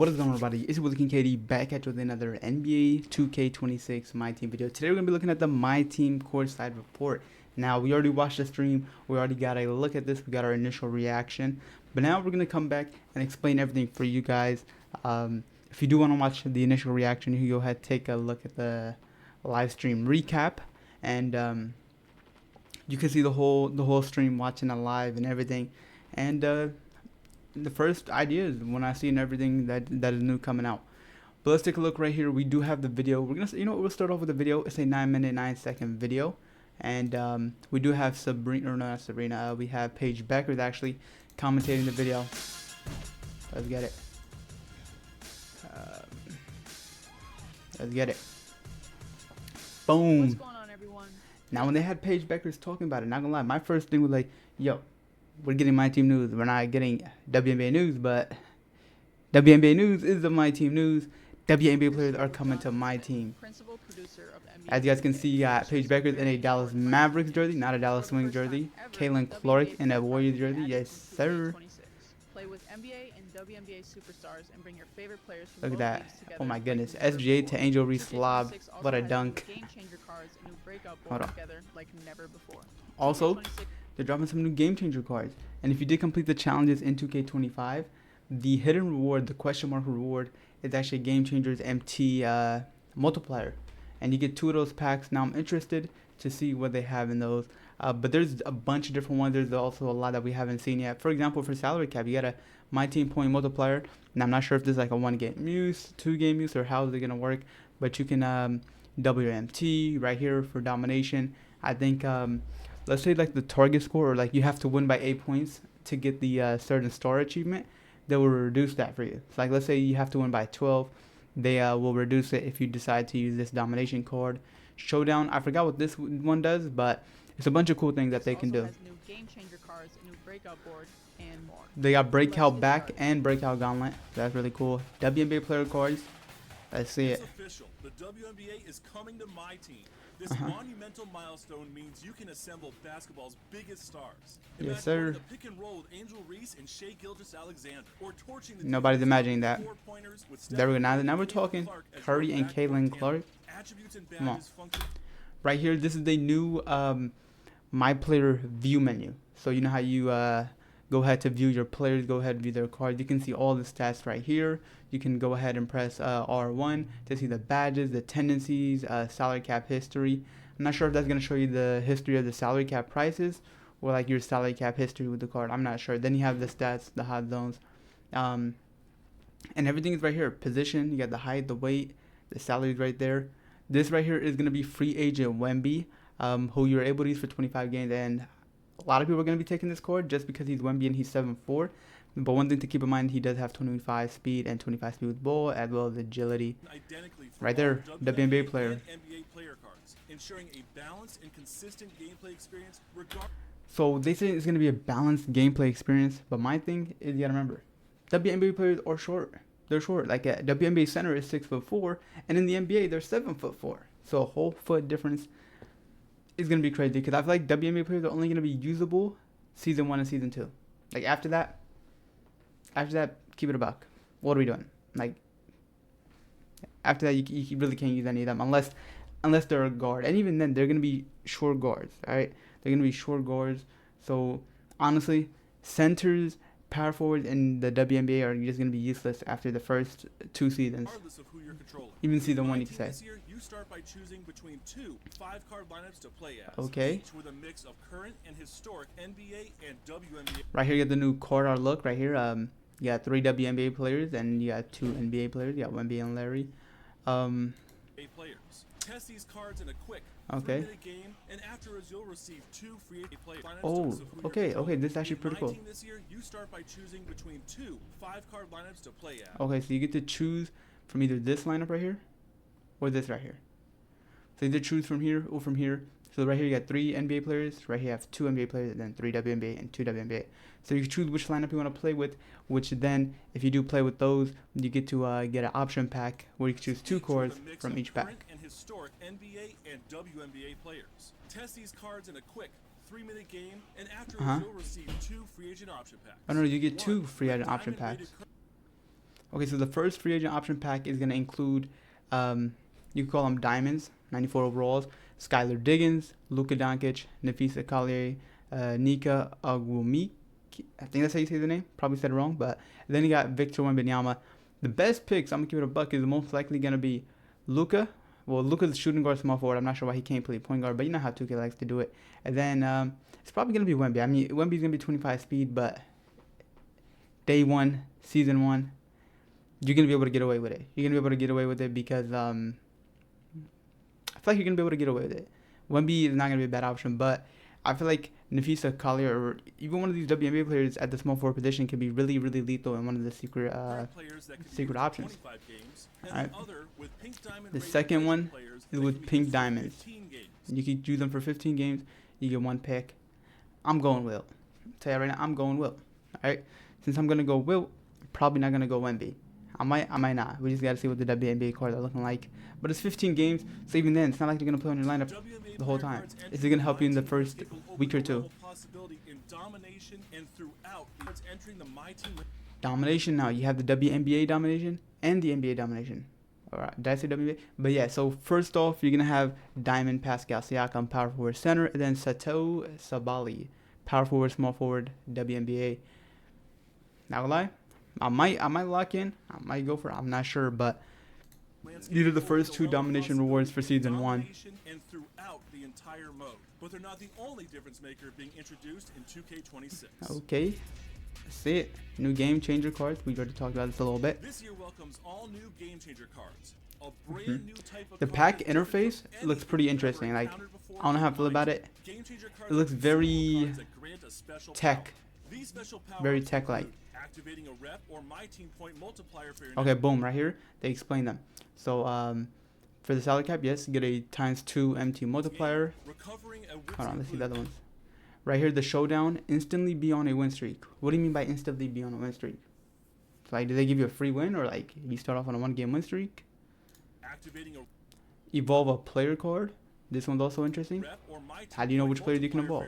What is going on, everybody? It's your King KD back at you with another NBA 2K26 My Team video. Today we're going to be looking at the My Team courtside report. Now, we already watched the stream. We already got a look at this. We got our initial reaction. But now we're going to come back and explain everything for you guys. If you do want to watch the initial reaction, you can go ahead and take a look at the live stream recap. And you can see the whole stream watching it live and everything. And the first ideas when I seen everything that is new coming out. But let's take a look right here. We do have the video. We're gonna, we'll start off with the video. It's a 9-minute 9-second video, and we do have Sabrina, or not Sabrina. We have Paige Beckers actually commentating the video. Let's get it. Let's get it. Boom. What's going on, everyone? Now, when they had Paige Beckers talking about it, not gonna lie, my first thing was like, yo, we're getting My Team news. We're not getting WNBA news, but WNBA news is the My Team news. WNBA players are coming to My Team. As you guys can see, you got Paige Beckers in a Dallas Mavericks jersey, not a Dallas Wings jersey. Kaylin Clark in a Warriors jersey. Yes, sir. Play with NBA and WNBA superstars and bring your favorite players from Look at both that. leagues together. Oh my goodness. SGA to Angel Reese Lob. What a dunk. Game changer cards and new breakout Hold boards on. together like never before. Also, they're dropping some new game changer cards. And if you did complete the challenges in 2K25, the hidden reward, the question mark reward, is actually Game Changers MT multiplier. And you get 2 of those packs. Now I'm interested to see what they have in those. But there's a bunch of different ones. There's also a lot that we haven't seen yet. For example, for salary cap, you got a My Team point multiplier. And I'm not sure if this is like a 1-game use, 2-game use, or how is it going to work. But you can double your MT right here for domination. I think, let's say like the target score, or like you have to win by 8 points to get the certain star achievement. They will reduce that for you. So like, let's say you have to win by 12. They will reduce it if you decide to use this domination card. Showdown, I forgot what this one does, but it's a bunch of cool things that they can do. Has new game changer cards, a new breakout board, and more. They got breakout back and breakout gauntlet. That's really cool. WNBA player cards. Let's see it. It's official. The WNBA is coming to My Team. This monumental milestone means you can assemble basketball's biggest stars. Yes, sir. The pick and roll with Angel Reese and Shai Gilgeous-Alexander, or torching the Nobody's imagining that. with There we go. Now we're talking Curry and Kaylin Clark. Attributes and Come on. badges function. Right here, this is the new My Player view menu. So you know how you go ahead to view your players, go ahead and view their cards. You can see all the stats right here. You can go ahead and press R1 to see the badges, the tendencies, salary cap history. I'm not sure if that's going to show you the history of the salary cap prices or like your salary cap history with the card. I'm not sure. Then you have the stats, the hot zones. And everything is right here. Position, you got the height, the weight, the salaries right there. This right here is going to be free agent Wnba, who you're able to use for 25 games. And a lot of people are going to be taking this card just because he's Wnba and he's 7'4". But one thing to keep in mind, he does have 25 speed and 25 speed with ball, as well as agility. Right there, WNBA player. NBA player cards, ensuring a balanced and consistent gameplay experience So they say it's going to be a balanced gameplay experience. But my thing is, you got to remember, WNBA players are short. They're short. Like a WNBA center is 6'4", and in the NBA they're 7'4". So a whole foot difference is going to be crazy, because I feel like WNBA players are only going to be usable season 1 and season 2. Like after that, keep it a buck. What are we doing? Like after that, you really can't use any of them unless they're a guard, and even then they're going to be short guards. All right, they're going to be short guards. So honestly, centers, power forwards in the WNBA are just going to be useless after the first 2 seasons. Even season 1, you can say. This year, you start by choosing between 2 5-card lineups to play as. Okay. Each with a mix of current and historic NBA and WNBA. Right here, you got the new card art look. Right here, you got 3 WNBA players and you got 2 NBA players. You got Wnba and Larry. Players. Test these cards in a quick 3-minute game, and afterwards you'll receive 2 free players. Oh, okay. This is actually pretty cool. This year, you start by choosing between 2 5-card lineups to play as. Okay, so you get to choose from either this lineup right here or this right here. So either choose from here or from here. So right here you got 3 NBA players. Right here you have 2 NBA players, and then 3 WNBA and 2 WNBA. So you can choose which lineup you want to play with, which then, if you do play with those, you get to get an option pack where you can choose 2 cards from each pack. And historic NBA and WNBA players. Test these cards in a quick 3-minute game, and afterwards you'll receive 2 free agent option packs. Oh no, you get 2 free agent option packs. Okay, so the first free agent option pack is gonna include, you can call them diamonds, 94 overalls, Skylar Diggins, Luka Doncic, Nafisa Collier, Nika Agwumike. I think that's how you say the name. Probably said it wrong, but then you got Victor Wembanyama. The best picks, I'm gonna give it a buck, is most likely gonna be Luka. Well, Luka's shooting guard, small forward. I'm not sure why he can't play point guard, but you know how 2K likes to do it. And then it's probably gonna be Wnba. I mean, Wemby's gonna be 25 speed, but day one, season one, you're gonna be able to get away with it. You're gonna be able to get away with it because I feel like you're gonna be able to get away with it. Wemby is not gonna be a bad option, but I feel like Nafisa Collier or even one of these WNBA players at the small forward position can be really, really lethal in one of the secret options. Alright. The second one is with pink diamonds. You can use them for 15 games. You get one pick. I'm going Wilt. Tell you right now, I'm going Wilt. Alright. Since I'm gonna go Wilt, probably not gonna go Wnba. I might not. We just gotta see what the WNBA cards are looking like. But it's 15 games, so even then, it's not like you're gonna play on your lineup the whole time. Is it gonna help you in the first week or two? Domination now. You have the WNBA domination and the NBA domination. Alright, did I say WNBA? But yeah, so first off, you're gonna have Diamond Pascal Siakam, power forward center, and then Sato Sabali, power forward, small forward, WNBA. Not gonna lie, I might lock in. I might go for it. I'm not sure, but these are the first two domination rewards for season 1. And throughout the entire mode. But they're not the only difference maker being introduced in 2K26. Okay. That's it. New game changer cards. We already talked about this a little bit. This year welcomes all new game changer cards. A brand new type of the pack interface looks pretty interesting. Like, I don't know how I feel about it. It looks very tech. Very tech-like. Activating a rep or Myteam point multiplier for your okay, boom, right here they explain them. So for the salary cap, yes, you get a ×2 MT multiplier. Hold on, let's see the other ones. Right here, the showdown, instantly be on a win streak. What do you mean by instantly be on a win streak? So, like, do they give you a free win, or like you start off on a 1-game win streak? Evolve a player card. This one's also interesting. How do you know which players you can evolve?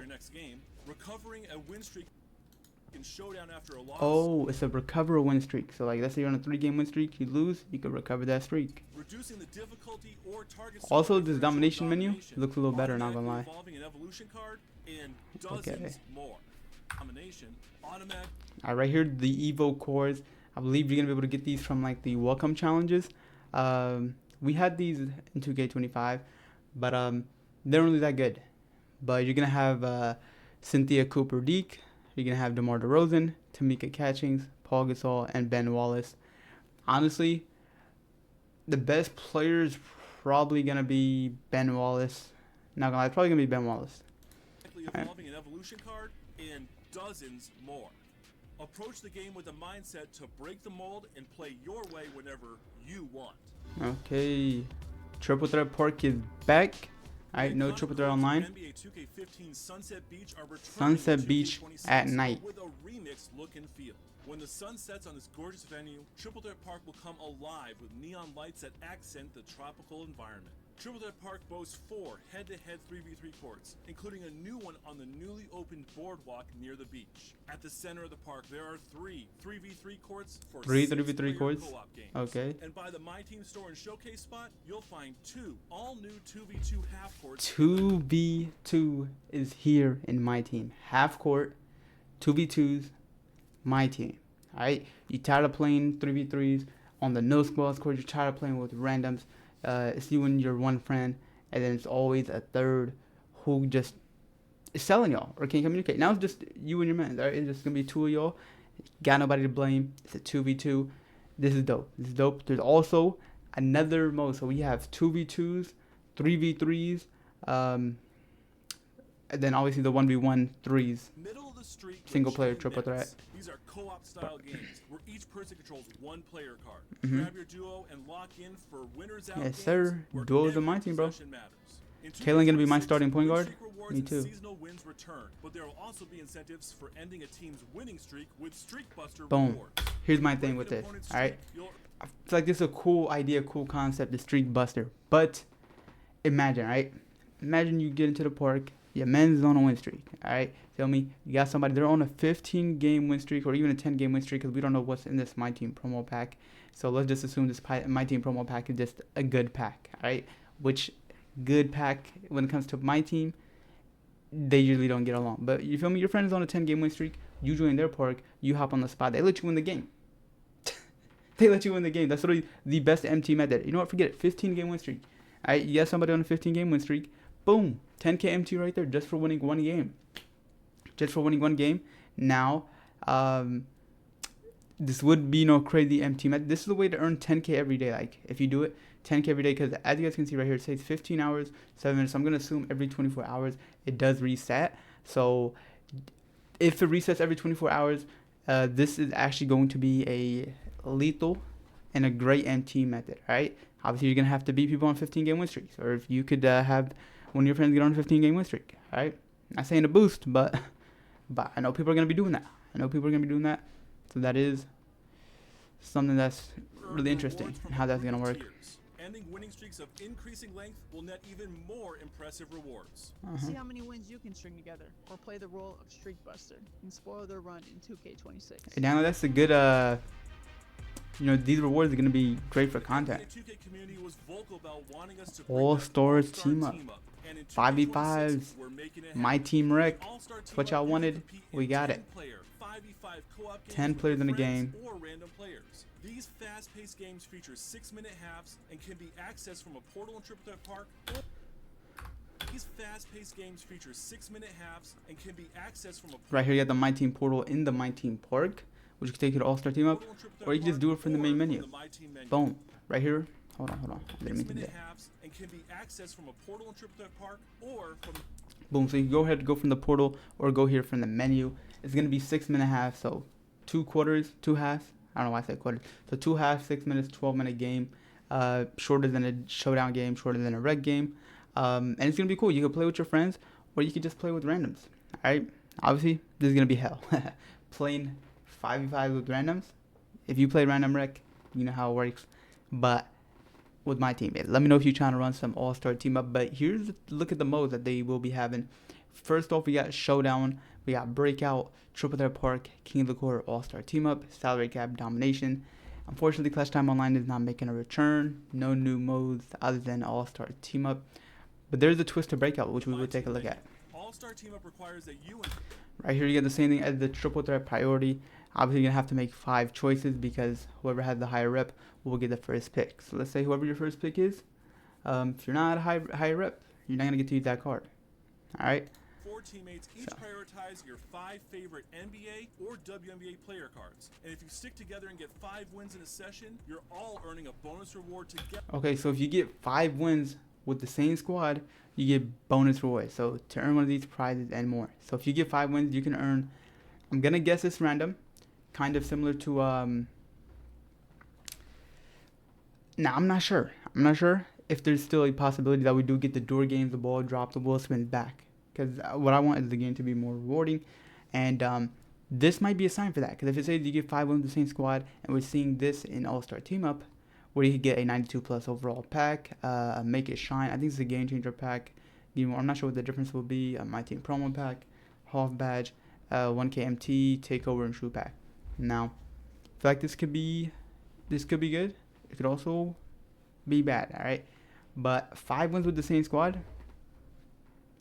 Oh, it's a recover a win streak. So, like, let's say you're on a 3-game win streak, you lose, you can recover that streak. Also, this domination menu looks a little better, not gonna lie. Okay. Alright, right here, the Evo cores. I believe you're gonna be able to get these from like the welcome challenges. We had these in 2K25, but they're not really that good. But you're gonna have Cynthia Cooper-Deek. You're going to have DeMar DeRozan, Tamika Catchings, Paul Gasol, and Ben Wallace. Honestly, the best player is probably going to be Ben Wallace. Not going to lie, it's probably going to be Ben Wallace. Evolving an evolution card and dozens more. Approach the game with a mindset to break the mold and play your way whenever you want. Okay. Triple Threat Park is back. Alright, no triple threat online. NBA2K15 Sunset Beach at night. With a remixed look and feel. When the sun sets on this gorgeous venue, Triple Threat Park will come alive with neon lights that accent the tropical environment. Triple Threat Park boasts 4 head-to-head 3v3 courts, including a new one on the newly opened boardwalk near the beach. At the center of the park, there are 3 3v3 courts for 3 3v3 courts co-op games. Okay. And by the Myteam store and showcase spot, you'll find 2 all-new 2v2 half courts. 2v2 is here in Myteam. Half court, 2v2s, Myteam. Alright? You tired of playing 3v3s on the no squads court, you're tired of playing with randoms. It's you and your one friend, and then it's always a third who just is selling y'all or can't communicate. Now it's just you and your man. Right? It's just gonna be 2 of y'all. Got nobody to blame. It's a 2v2. This is dope. This is dope. There's also another mode. So we have 2v2s, 3v3s, and then obviously the 1v1 threes. Single player triple threat. These are co-op style games where each person controls one player card. Grab your duo and lock in for winners out. Yes, sir. Duo's in my team, bro. Kalen gonna be my starting point guard. Me too. But there will also be incentives for ending a team's winning streak with streak buster rewards. Boom. Here's my thing with this. All right. I feel like this is a cool idea, cool concept, the streak buster. But imagine, right? Imagine you get into the park. Your man's on a win streak, alright? Tell me, you got somebody, they're on a 15-game win streak or even a 10-game win streak because we don't know what's in this Myteam promo pack. So let's just assume this My Team promo pack is just a good pack, all right? Which good pack, when it comes to My Team, they usually don't get along. But you feel me? Your friend is on a 10-game win streak. You join their park. You hop on the spot. They let you win the game. They let you win the game. That's literally the best MT method. You know what? Forget it. 15-game win streak. All right, you got somebody on a 15-game win streak. Boom. 10K MT right there just for winning one game. Just for winning one game. Now, this would be no crazy MT method. This is the way to earn 10K every day. Like, if you do it 10K every day, because as you guys can see right here, it says 15 hours, 7 minutes. So I'm going to assume every 24 hours it does reset. So if it resets every 24 hours, this is actually going to be a lethal and a great MT method, right? Obviously, you're going to have to beat people on 15-game win streaks. Or if you could have one of your friends get on a 15-game win streak, right? Not saying a boost, but I know people are going to be doing that. So that is something that's really interesting and how that's going to work. Ending winning streaks of increasing length will net even more impressive rewards. See how many wins you can string together, or play the role of Streak Buster and spoil their run in 2K26. And now that's a good, these rewards are going to be great for content. All-Stars team up. 5v5s. My Team Rec. That's what y'all wanted. We got it. 10 players in the game. These fast-paced games feature 6-minute halves and can be accessed from a portal in Triple Threat Park. Right here you got the My Team portal in the My Team Park, which can take you to All-Star Team Up, or you can just do it from the main menu. Boom. Right here. Hold on. I didn't mean to do that. Boom. So you can go from the portal or go here from the menu. It's going to be 6-minute halves, so 2 quarters, 2 halves. I don't know why I said quarters. So 2 halves, 6 minutes, 12-minute game. Shorter than a showdown game, shorter than a rec game. And it's going to be cool. You can play with your friends, or you can just play with randoms. Alright? Obviously, this is going to be hell. Playing 5v5 with randoms. If you play random rec, you know how it works. But with My Team, let me know if you're trying to run some all-star team up. But here's a look at the modes that they will be having. First off, we got Showdown. We got Breakout, Triple Threat Park, King of the Court, All-Star Team Up, Salary Cap, Domination. Unfortunately, Clash Time Online is not making a return. No new modes other than All-Star Team Up. But there's a twist to Breakout, which we will take a look at. All-Star Team Up requires that you... Right here, you get the same thing as the Triple Threat Priority. Obviously, you're going to have to make 5 choices because whoever has the higher rep will get the first pick. So let's say whoever your first pick is, if you're not a high rep, you're not going to get to use that card. Alright? 4 teammates each prioritize your 5 favorite NBA or WNBA player cards. And if you stick together and get 5 wins in a session, you're all earning a bonus reward together. Okay, so if you get 5 wins with the same squad, you get bonus rewards. So to earn one of these prizes and more. So if you get 5 wins, you can earn, I'm going to guess it's random, kind of similar to, I'm not sure if there's still a possibility that we do get the door games, the ball drop, the ball spins back. Because what I want is the game to be more rewarding. And this might be a sign for that. Because if it says you get 5 wins with the same squad, and we're seeing this in All-Star Team Up, where you could get a 92 plus overall pack, Make It Shine. I think it's a game changer pack. I'm not sure what the difference will be. My Team promo pack, Half Badge, 1K MT, Takeover, and True pack. Now, I feel like this could be good. It could also be bad. All right, but 5 wins with the same squad.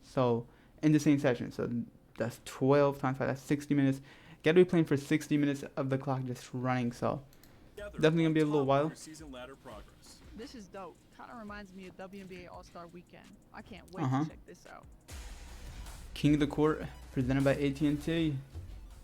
So in the same session, so that's 12 times 5. That's 60 minutes. Got to be playing for 60 minutes of the clock just running. So definitely gonna be a little while. This is dope. Kind of reminds me of WNBA All-Star Weekend. I can't wait to check this out. King of the Court, presented by AT&T.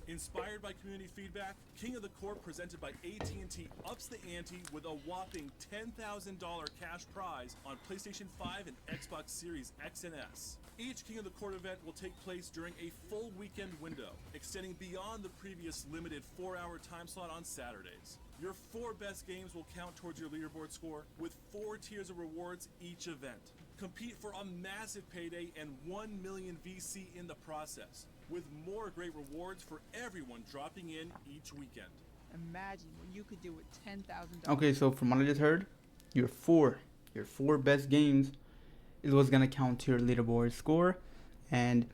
Inspired by community feedback, King of the Court, presented by AT&T, ups the ante with a whopping $10,000 cash prize on PlayStation 5 and Xbox Series X and S. Each King of the Court event will take place during a full weekend window, extending beyond the previous limited 4-hour time slot on Saturdays. Your 4 best games will count towards your leaderboard score, with 4 tiers of rewards each event. Compete for a massive payday and 1 million VC in the process, with more great rewards for everyone dropping in each weekend. Imagine what you could do with $10,000. Okay, so from what I just heard, your four best games is what's gonna count to your leaderboard score, and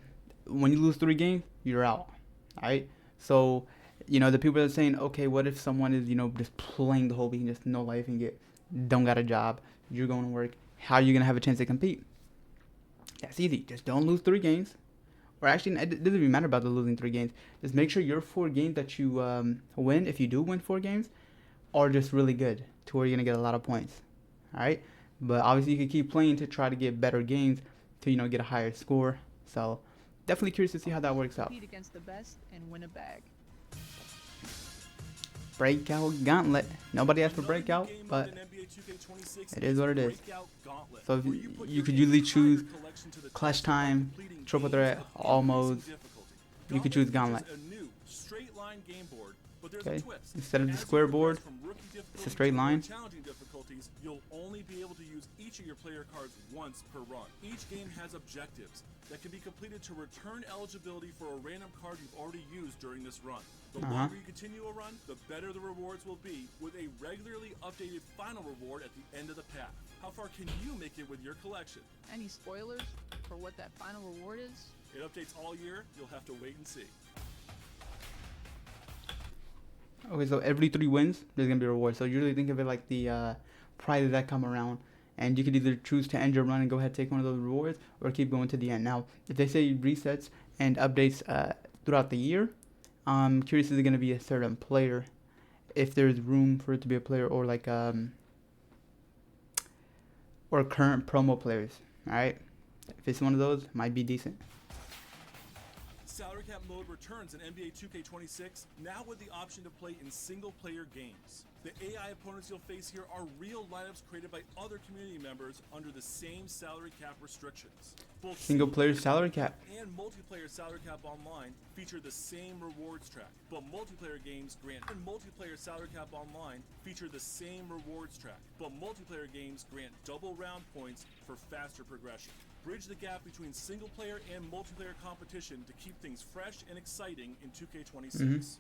when you lose 3 games, you're out. Alright, so You know, the people that are saying, okay, what if someone is, you know, just playing the whole week and just no life and don't got a job, you're going to work, how are you going to have a chance to compete? That's easy. Just don't lose 3 games. Or actually, it doesn't even matter about the losing 3 games. Just make sure your 4 games that you win, if you do win 4 games, are just really good to where you're going to get a lot of points. All right? But obviously, you can keep playing to try to get better games to, you know, get a higher score. So definitely curious to see how that works out. Compete against the best and win a bag. Breakout Gauntlet. Nobody asked for Breakout, but it is what it is. So if you could usually choose Clash Time, Triple Threat, All Modes. You could choose Gauntlet. Okay. Instead of the square board, it's a straight line. You'll only be able to use each of your player cards once per run. Each game has objectives that can be completed to return eligibility for a random card you've already used during this run. The longer you continue a run, the better the rewards will be, with a regularly updated final reward at the end of the path. How far can you make it with your collection? Any spoilers for what that final reward is? It updates all year. You'll have to wait and see. Okay, so every 3 wins, there's going to be a reward. So usually think of it like the prizes that come around. And you could either choose to end your run and go ahead and take one of those rewards, or keep going to the end. Now, if they say resets and updates throughout the year, I'm curious, is it going to be a certain player? If there's room for it to be a player, or like or current promo players. Alright? If it's one of those, it might be decent. Salary cap mode returns in NBA 2K26, now with the option to play in single-player games. The AI opponents you'll face here are real lineups created by other community members under the same salary cap restrictions. Both single-player salary cap and multiplayer salary cap online feature the same rewards track, but multiplayer games grant double round points for faster progression. Bridge the gap between single player and multiplayer competition to keep things fresh and exciting in 2K26.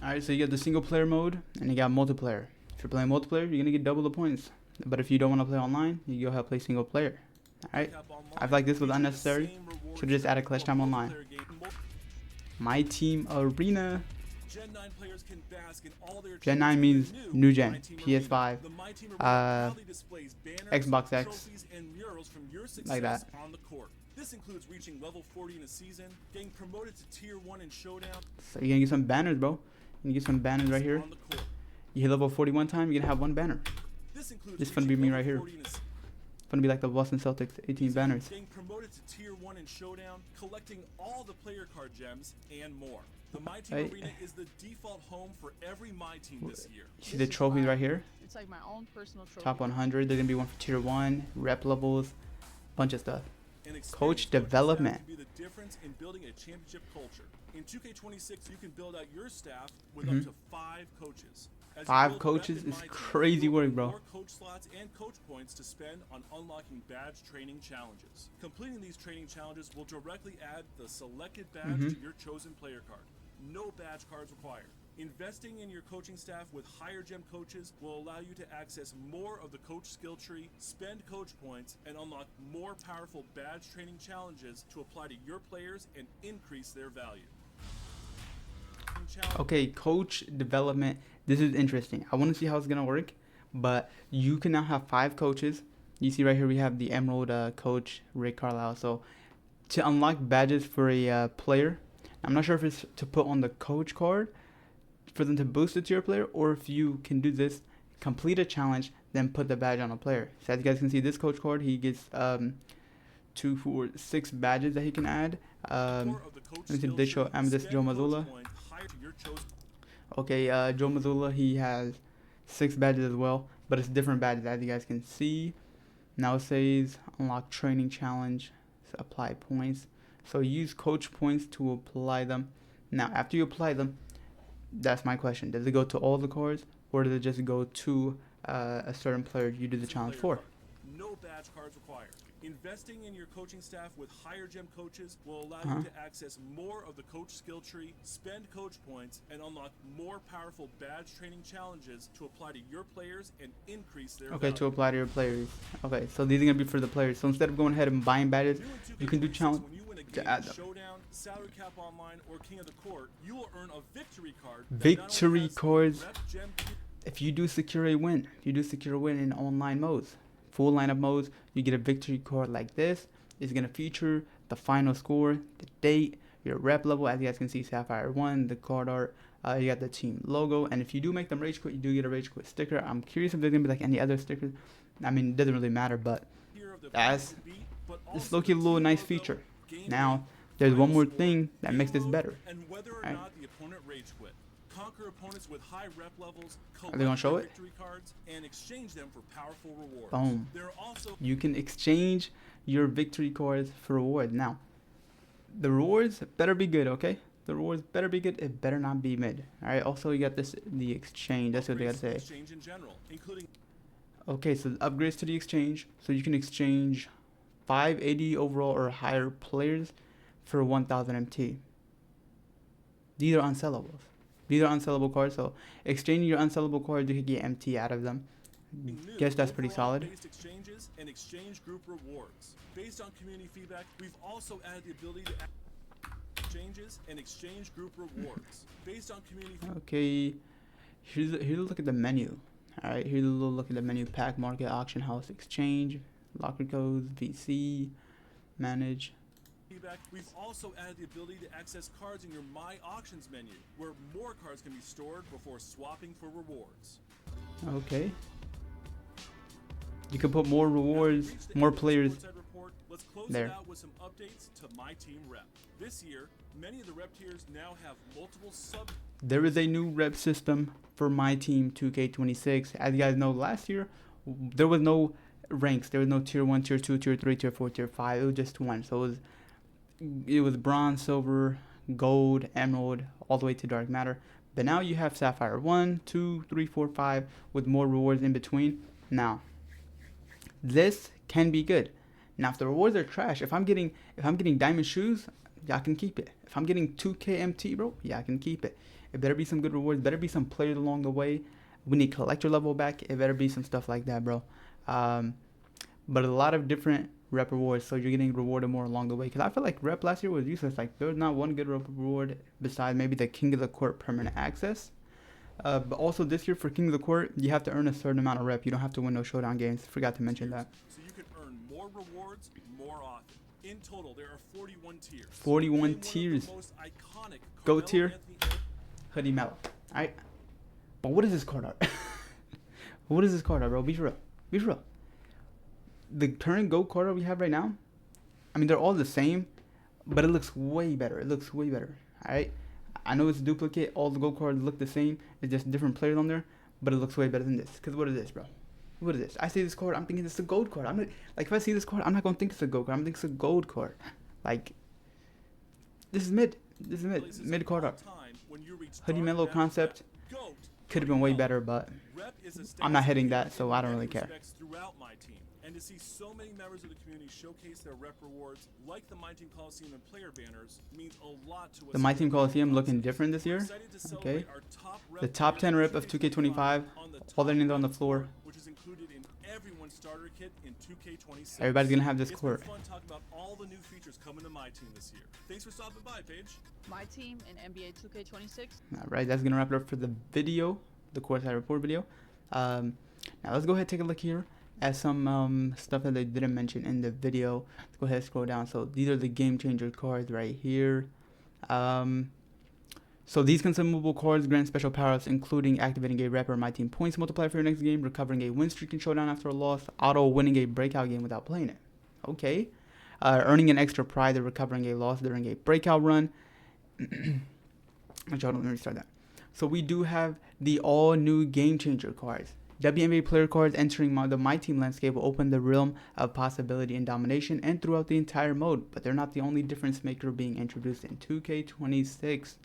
Alright, so you got the single player mode and you got multiplayer. If you're playing multiplayer, you're gonna get double the points. But if you don't want to play online, you go ahead and play single player. Alright, I feel like this was unnecessary. Should just add a Clash Time online. Myteam Arena. Gen 9 means new gen, PS5, Xbox X, like that. This includes reaching level 40 in a season, getting promoted to tier 1 in Showdown. So you're gonna get some banners, bro. You get some banners right here. You hit level 41 time, you're gonna have 1 banner. This is gonna be me right here. It's gonna be like the Boston Celtics 18 banners. Getting promoted to tier 1 in Showdown, collecting all the player card gems, and more. The Myteam Arena is the default home for every Myteam this year. You see the trophies right here? It's like my own personal trophy. Top 100, there's gonna be one for tier 1, rep levels, bunch of stuff. Coach development. Be the difference in building a championship culture. In 2K26, you can build out your staff with up to 5 coaches. 5 coaches is crazy work, bro. More coach slots and coach points to spend on unlocking badge training challenges. Completing these training challenges will directly add the selected badge to your chosen player card. No badge cards required. Investing in your coaching staff with higher gem coaches will allow you to access more of the coach skill tree, spend coach points, and unlock more powerful badge training challenges to apply to your players and increase their value. Okay, coach development. This is interesting. I want to see how it's going to work, but you can now have 5 coaches. You see right here we have the Emerald coach, Rick Carlisle. So to unlock badges for a player, I'm not sure if it's to put on the coach card for them to boost it to your player, or if you can do this, complete a challenge, then put the badge on a player. So as you guys can see, this coach card, he gets 2, 4, 6 badges that he can add. Let me see, they show Amethyst Joe Mazzulla. Okay, Joe Mazzulla, he has 6 badges as well, but it's different badges as you guys can see. Now it says unlock training challenge, so apply points. So use coach points to apply them. Now after you apply them, that's my question. Does it go to all the cards, or does it just go to a certain player you do the challenge for? No badge cards required. Investing in your coaching staff with higher gem coaches will allow you to access more of the coach skill tree, spend coach points, and unlock more powerful badge training challenges to apply to your players and increase their Okay, value. to apply to your players. Okay, so these are gonna be for the players. So instead of going ahead and buying badges, you can do challenge When you win a to game, add them. Showdown, Salary Cap Online, or King of the Court, you will earn a victory card. Victory cards. Rep gem If you do secure a win, in online modes, full lineup modes, you get a victory card like this. It's gonna feature the final score, the date, your rep level. As you guys can see, Sapphire 1, the card art. You got the team logo, and if you do make them rage quit, you do get a rage quit sticker. I'm curious if there's gonna be like any other stickers. I mean, it doesn't really matter, but that's it's low-key a little nice feature. Now, there's one more thing that makes this better. And whether or not the opponent rage quit. Conquer opponents with high rep levels, Are they gonna show it? victory cards, and exchange them for powerful rewards. Boom. There are also You can exchange your victory cards for rewards. Now, the rewards better be good, okay? The rewards better be good. It better not be mid. All right. Also, you got the exchange. That's what they gotta say. exchange in general, including Okay, so the upgrades to the exchange. So you can exchange 580 overall or higher players for 1000 MT. These are unsellables. These are unsellable cards. So exchanging your unsellable cards, you can get MT out of them. new Guess that's pretty overall solid. based exchanges and exchange group rewards. Based on community feedback, we've also added the ability to add exchanges and exchange group rewards. Based on community feedback. Okay, here's a look at the menu. All right, here's a little look at the menu: pack, market, auction house, exchange, locker codes, VC, manage. We've also added the ability to access cards in your My Auctions menu, where more cards can be stored before swapping for rewards. Okay. You can put more rewards, more players. Let's close there. it out with some updates to Myteam Rep. This year, many of the rep tiers now have multiple sub. There is a new rep system for Myteam 2K26. As you guys know, last year there was no ranks. There was no tier 1, tier 2, tier 3, tier 4, tier 5. It was just one. So it was bronze, silver, gold, emerald, all the way to dark matter. But now you have Sapphire 1, 2, 3, 4, 5 with more rewards in between. Now, this can be good. Now, if the rewards are trash, if I'm getting diamond shoes, y'all can keep it. If I'm getting 2K MT, bro, yeah, I can keep it. It better be some good rewards. Better be some players along the way. We need collector level back. It better be some stuff like that, bro. But a lot of different rep rewards, so you're getting rewarded more along the way. Because I feel like rep last year was useless. Like, there was not one good rep reward besides maybe the King of the Court permanent access. But also this year for King of the Court, you have to earn a certain amount of rep. You don't have to win no showdown games. Forgot to mention that. So you can earn more rewards more often. In total, there are 41 tiers. 41 tiers. Go tier, Hoodie Mellow. Alright. But what is this card art? What is this card art, bro? Be real. Be real. The current GO card art we have right now, I mean, they're all the same, but it looks way better. It looks way better. Alright. I know it's a duplicate. All the GO cards look the same. It's just different players on there, but it looks way better than this. Because what is this, bro? What is this? I see this card, I'm thinking it's a gold card. I'm not, like, if I see this card, I'm not gonna think it's a gold card. I'm thinking it's a gold card. Like, this is mid. This is mid. Mid card art. Hoodie Mellow concept could have been way better, but I'm not hitting that, so I don't really care. And to see so many members of the community showcase their rep rewards, like the Myteam Coliseum and player banners, means a lot to us. The Myteam Coliseum looking different this year. Okay. The top 10 rep of 2K25. All their names on the floor. Which is included in everyone's starter kit in 2K26. Everybody's gonna have this court. It's been fun talking about all the new features coming to Myteam this year. Thanks for stopping by, Paige. Myteam and NBA2K26. Alright, that's gonna wrap it up for the video, the courtside report video. Now let's go ahead and take a look here at some stuff that they didn't mention in the video. Let's go ahead and scroll down. So these are the game changer cards right here. So these consumable cards grant special powers, including activating a rep or Myteam points multiplier for your next game, recovering a win streak in showdown after a loss, auto winning a breakout game without playing it. Okay. Earning an extra pride or recovering a loss during a breakout run. Actually, hold on, let me restart that. So we do have the all new game changer cards. WNBA player cards entering the Myteam landscape will open the realm of possibility and domination and throughout the entire mode, but they're not the only difference maker being introduced in 2K26.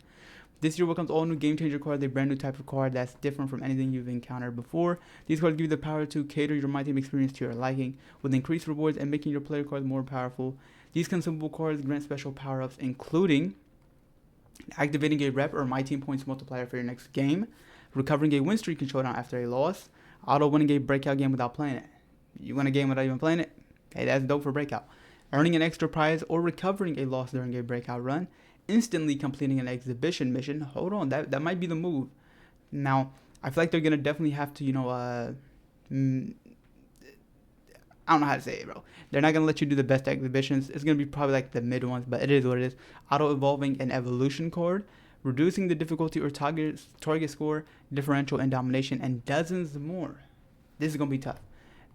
This year welcomes all new Game Changer cards, a brand new type of card that's different from anything you've encountered before. These cards give you the power to cater your Myteam experience to your liking, with increased rewards and making your player cards more powerful. These consumable cards grant special power-ups, including activating a rep or Myteam points multiplier for your next game, recovering a win streak in showdown after a loss, auto-winning a breakout game without playing it. You win a game without even playing it? Hey, that's dope for breakout. Earning an extra prize or recovering a loss during a breakout run, instantly completing an exhibition mission. Hold on, that might be the move. Now, I feel like they're gonna definitely have to, I don't know how to say it, bro. They're not gonna let you do the best exhibitions. It's gonna be probably like the mid ones, but it is what it is. Auto evolving an evolution card, reducing the difficulty or target score, differential and domination, and dozens more. This is gonna be tough.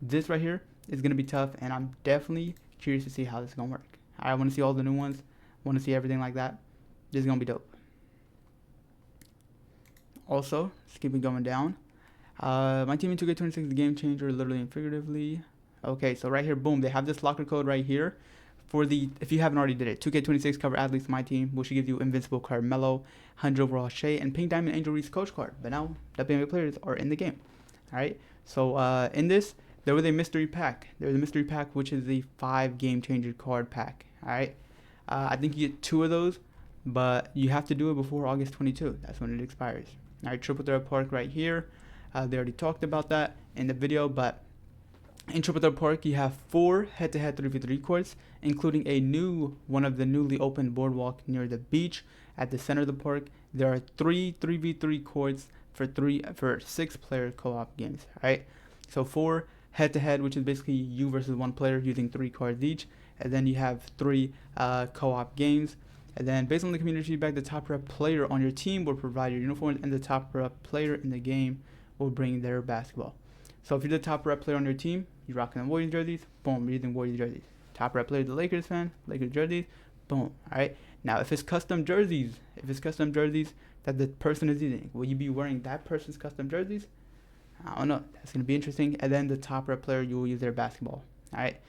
This right here is gonna be tough, and I'm definitely curious to see how this is gonna work. I want to see all the new ones. Want to see everything like that. This is gonna be dope. Also, let's keep it going down. Myteam in 2K26 is a game changer, literally and figuratively. Okay, so right here, boom, they have this locker code right here for the, if you haven't already did it, 2K26 cover athletes Myteam, which gives you Invincible Carmelo, 100 overall Shea, and Pink Diamond Angel Reese coach card. But now WNBA players are in the game. All right, so in this, there was a mystery pack. There's a mystery pack, which is the 5 game changer card pack. All right, I think you get 2 of those, but you have to do it before August 22. That's when it expires. All right, Triple Threat Park right here. They already talked about that in the video, but in Triple Threat Park, you have 4 head-to-head 3v3 courts, including one of the newly opened boardwalk near the beach at the center of the park. There are 3 3v3 courts for 6-player co-op games. All right, so 4 head-to-head, which is basically you versus 1 player using 3 cards each, and then you have 3 co-op games. And then based on the community feedback, the top rep player on your team will provide your uniforms, and the top rep player in the game will bring their basketball. So if you're the top rep player on your team, you're rocking the Warriors jerseys, boom, you're using Warriors jerseys. Top rep player, the Lakers fan, Lakers jerseys, boom. All right. Now, if it's custom jerseys that the person is using, will you be wearing that person's custom jerseys? I don't know. That's gonna be interesting. And then the top rep player, you will use their basketball. All right.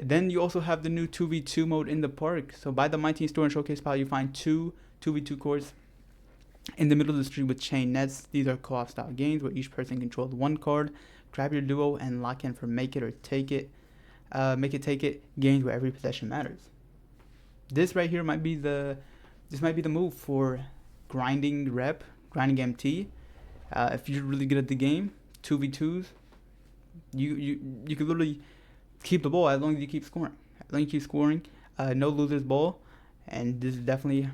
Then you also have the new 2v2 mode in the park. So by the Myteam store and showcase pile, you find 2 2v2 courts in the middle of the street with chain nets. These are co-op style games where each person controls 1 card. Grab your duo and lock in for make it or take it. Make it take it. Games where every possession matters. This right here might be the move for grinding MT. If you're really good at the game, 2v2s, you could literally keep the ball as long as you keep scoring. No losers ball, and this is definitely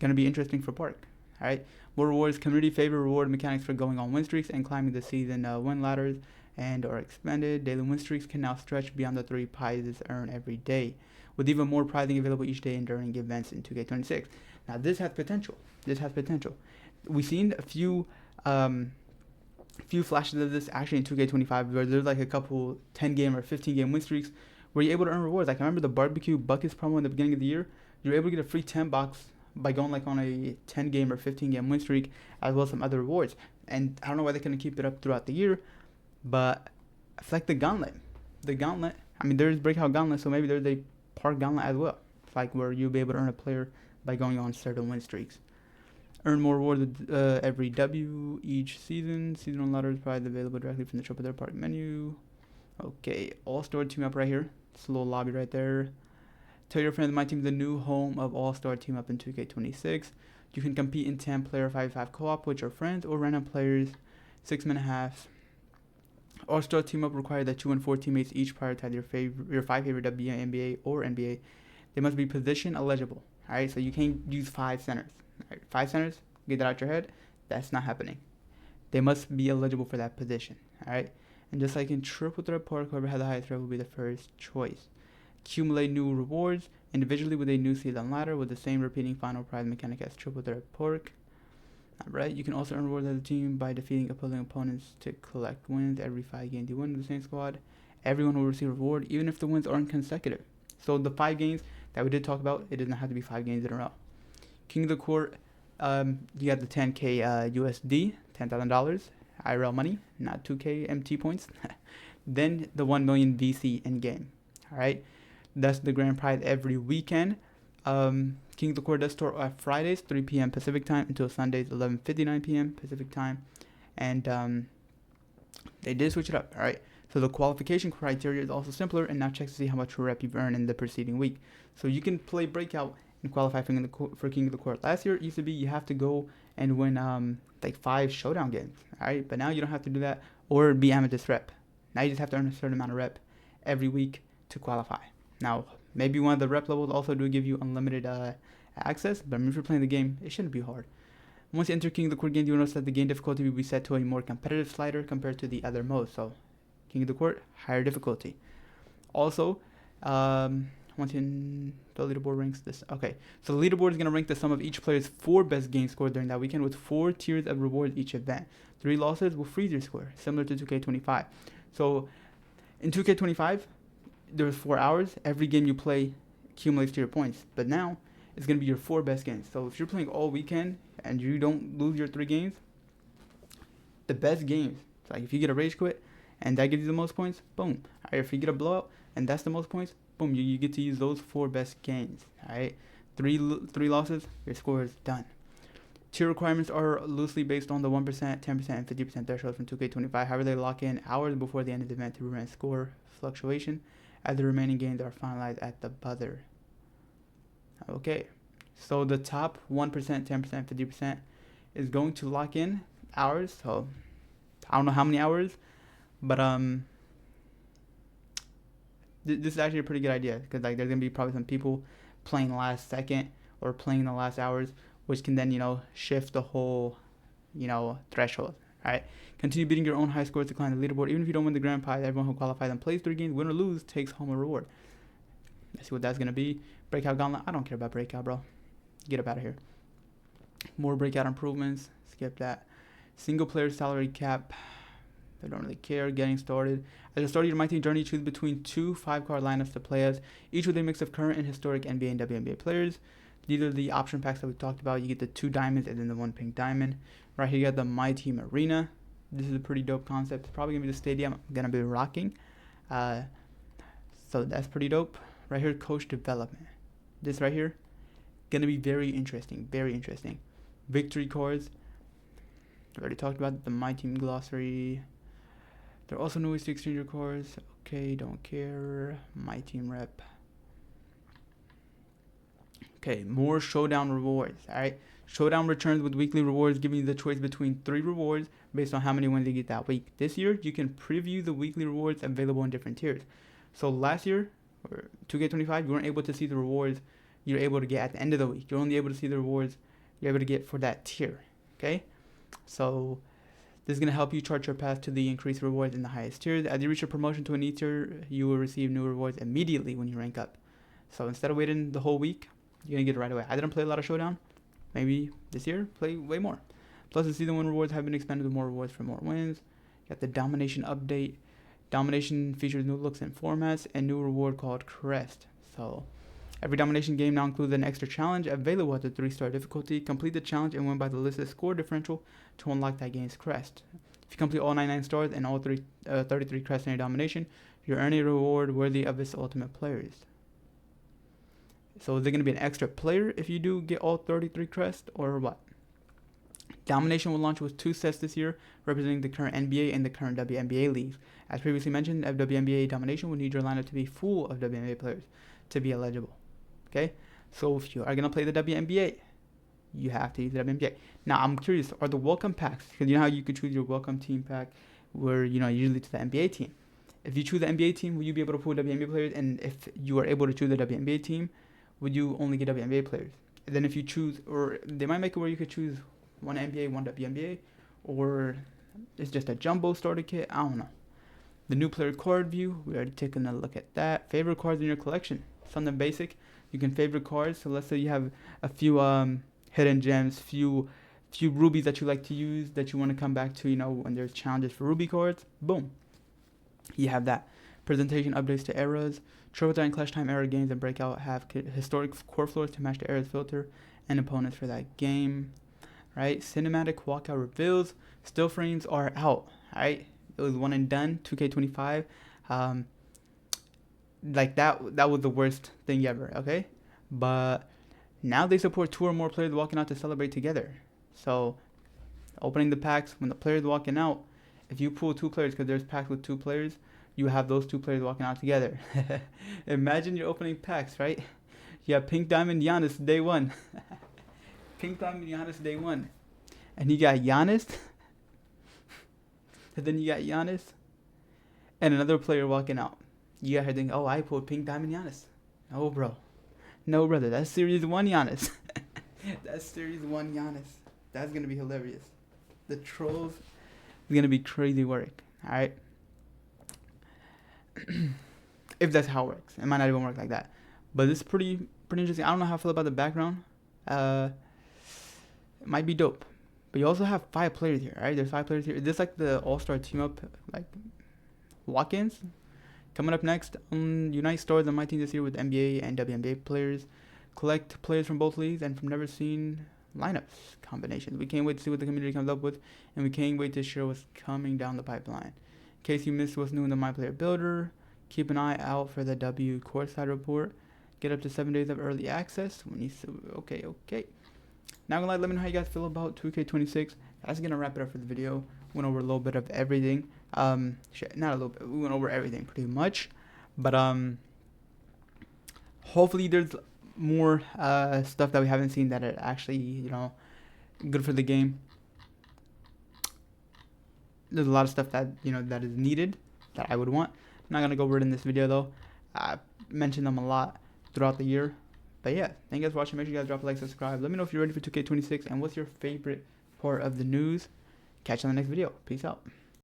gonna be interesting for Park. All right, more rewards, community favorite reward mechanics for going on win streaks and climbing the season win ladders and are expanded. Daily win streaks can now stretch beyond the 3 prizes earned every day, with even more prizing available each day and during events in 2K26. Now this has potential. We've seen a few flashes of this actually in 2K25, where there's like a couple 10 game or 15 game win streaks where you're able to earn rewards. Like I remember the barbecue buckets promo in the beginning of the year. You're able to get a free 10 box by going like on a 10 game or 15 game win streak, as well as some other rewards. And I don't know why they couldn't keep it up throughout the year, but it's like the gauntlet. I mean, there's breakout gauntlet, so maybe there's a Park gauntlet as well. It's like where you'll be able to earn a player by going on certain win streaks. Earn more rewards with every W each season. Seasonal ladders provided available directly from the Triple Threat Park menu. Okay, All-Star Team Up right here. It's a little lobby right there. Tell your friends Myteam is the new home of All-Star Team Up in 2K26. You can compete in 10-player 5v5 co-op with your friends or random players, 6-man-a-half. All-Star Team Up requires that you and 4 teammates each prioritize your 5 favorite WNBA or NBA. They must be position eligible. Alright, so you can't use 5 centers. Right, 5 centers, get that out your head. That's not happening. They must be eligible for that position. Alright, and just like in Triple Threat Park, whoever had the highest rep will be the first choice. Accumulate new rewards individually with a new season ladder with the same repeating final prize mechanic as Triple Threat Park. Alright, you can also earn rewards as a team by defeating opposing opponents to collect wins. Every 5 games you win with the same squad, everyone will receive a reward, even if the wins aren't consecutive. So the 5 games that we did talk about, it doesn't have to be 5 games in a row. King of the Court, you got the 10K USD, $10,000 IRL money, not 2K MT points. Then the 1 million VC in game. All right, that's the grand prize every weekend. King of the Court does start on Fridays, 3 p.m. Pacific time, until Sundays, 11:59 p.m. Pacific time. And they did switch it up, all right? So the qualification criteria is also simpler and now checks to see how much rep you've earned in the preceding week. So you can play Breakout and qualify for King of the Court. Last year, it used to be you have to go and win like 5 showdown games, all right? But now you don't have to do that or be amethyst rep. Now you just have to earn a certain amount of rep every week to qualify. Now, maybe one of the rep levels also do give you unlimited access, but if you're playing the game, it shouldn't be hard. Once you enter King of the Court games, you'll notice that the game difficulty will be set to a more competitive slider compared to the other modes. So, King of the Court, higher difficulty. Also, once in the leaderboard ranks this. Okay, so the leaderboard is going to rank the sum of each player's 4 best games scored during that weekend with 4 tiers of rewards each event. 3 losses will freeze your score, similar to 2K25. So, in 2K25, there's 4 hours. Every game you play accumulates to your points. But now, it's going to be your 4 best games. So if you're playing all weekend and you don't lose your 3 games, the best games, like if you get a rage quit and that gives you the most points, boom. Alright, if you get a blowout and that's the most points, boom, you get to use those 4 best games. Alright, 3 losses, your score is done. Tier requirements are loosely based on the 1%, 10%, and 50% thresholds from 2K25. However, they lock in hours before the end of the event to prevent score fluctuation, as the remaining games are finalized at the buzzer. Okay, so the top 1%, 10%, 50% is going to lock in hours. So I don't know how many hours, but this is actually a pretty good idea, because like there's gonna be probably some people playing last second or playing the last hours, which can then shift the whole threshold. All right, continue beating your own high scores to climb the leaderboard. Even if you don't win the grand prize, everyone who qualifies and plays 3 games, win or lose, takes home a reward. Let's see what that's gonna be. Breakout Gauntlet. I don't care about Breakout, bro. Get up out of here. More Breakout improvements. Skip that. Single player salary cap. I don't really care. Getting started. At the start of your Myteam journey, choose between 2 5-card lineups to play as, each with a mix of current and historic NBA and WNBA players. These are the option packs that we talked about. You get the 2 diamonds and then the 1 pink diamond. Right here, you got the Myteam Arena. This is a pretty dope concept. It's probably going to be the stadium I'm going to be rocking. So that's pretty dope. Right here, coach development. This right here, going to be very interesting. Very interesting. Victory cards. I already talked about the Myteam glossary. There are also new ways to exchange your cards. Okay, don't care. Myteam rep. Okay, more showdown rewards. Alright, showdown returns with weekly rewards, giving you the choice between 3 rewards based on how many wins you get that week. This year, you can preview the weekly rewards available in different tiers. So last year, or 2K25, you weren't able to see the rewards you're able to get at the end of the week. You're only able to see the rewards you're able to get for that tier. Okay, so this is going to help you chart your path to the increased rewards in the highest tiers. As you reach a promotion to a new tier, you will receive new rewards immediately when you rank up. So instead of waiting the whole week, you're going to get it right away. I didn't play a lot of Showdown. Maybe this year, play way more. Plus, the Season 1 rewards have been expanded with more rewards for more wins. You got the Domination update. Domination features new looks and formats, and new reward called Crest. So, every Domination game now includes an extra challenge available at the 3-star difficulty. Complete the challenge and win by the listed score differential to unlock that game's crest. If you complete all 99 stars and all 33 crests in your Domination, you earn a reward worthy of its ultimate players. So is there going to be an extra player if you do get all 33 crests, or what? Domination will launch with 2 sets this year, representing the current NBA and the current WNBA leagues. As previously mentioned, WNBA Domination will need your lineup to be full of WNBA players to be eligible. Okay? So if you are going to play the WNBA, you have to use the WNBA. Now, I'm curious, are the welcome packs, because you know how you could choose your welcome team pack where, usually to the NBA team. If you choose the NBA team, will you be able to pull WNBA players? And if you are able to choose the WNBA team, would you only get WNBA players? And then if you choose, or they might make it where you could choose 1 NBA, 1 WNBA, or it's just a jumbo starter kit. I don't know. The new player card view, we already taken a look at that. Favorite cards in your collection, something basic. You can favorite cards. So let's say you have a few hidden gems, few rubies that you like to use that you want to come back to. When there's challenges for ruby cards, boom, you have that. Presentation updates to eras. Triple Threat and Clash Time era games and Breakout have historic core floors to match the era's filter and opponents for that game. Right? Cinematic walkout reveals. Still frames are out. Right? It was one and done. 2K25. Like that was the worst thing ever. Okay? But Now they support 2 or more players walking out to celebrate together. So opening the packs, when the player's walking out, if you pull 2 players, because there's packs with 2 players, you have those 2 players walking out together. Imagine you're opening packs, right? You have Pink Diamond Giannis day 1. Pink Diamond Giannis day 1. And you got Giannis. And then you got Giannis. And another player walking out. You got her thinking, oh, I pulled Pink Diamond Giannis. No, bro. No, brother. That's Series 1 Giannis. That's Series 1 Giannis. That's going to be hilarious. The trolls is going to be crazy work. Alright? If that's how it works. It might not even work like that. But it's pretty interesting. I don't know how I feel about the background. It might be dope. But you also have 5 players here, right? There's 5 players here. Is this like the all-star team up, like, walk-ins? Coming up next, Unite stars on Myteam this year with NBA and WNBA players. Collect players from both leagues and from never-seen lineups combinations. We can't wait to see what the community comes up with, and we can't wait to share what's coming down the pipeline. In case you missed what's new in the My Player Builder, keep an eye out for the W Courtside report. Get up to 7 days of early access. When you okay. Now, let me know how you guys feel about 2K26. That's gonna wrap it up for the video. Went over a little bit of everything. Not a little bit. We went over everything pretty much. But hopefully there's more stuff that we haven't seen that are actually, good for the game. There's a lot of stuff that that is needed that I would want. I'm not gonna go over it in this video though. I mentioned them a lot throughout the year. But yeah, thank you guys for watching. Make sure you guys drop a like, subscribe. Let me know if you're ready for 2K26 and what's your favorite part of the news. Catch you on the next video. Peace out.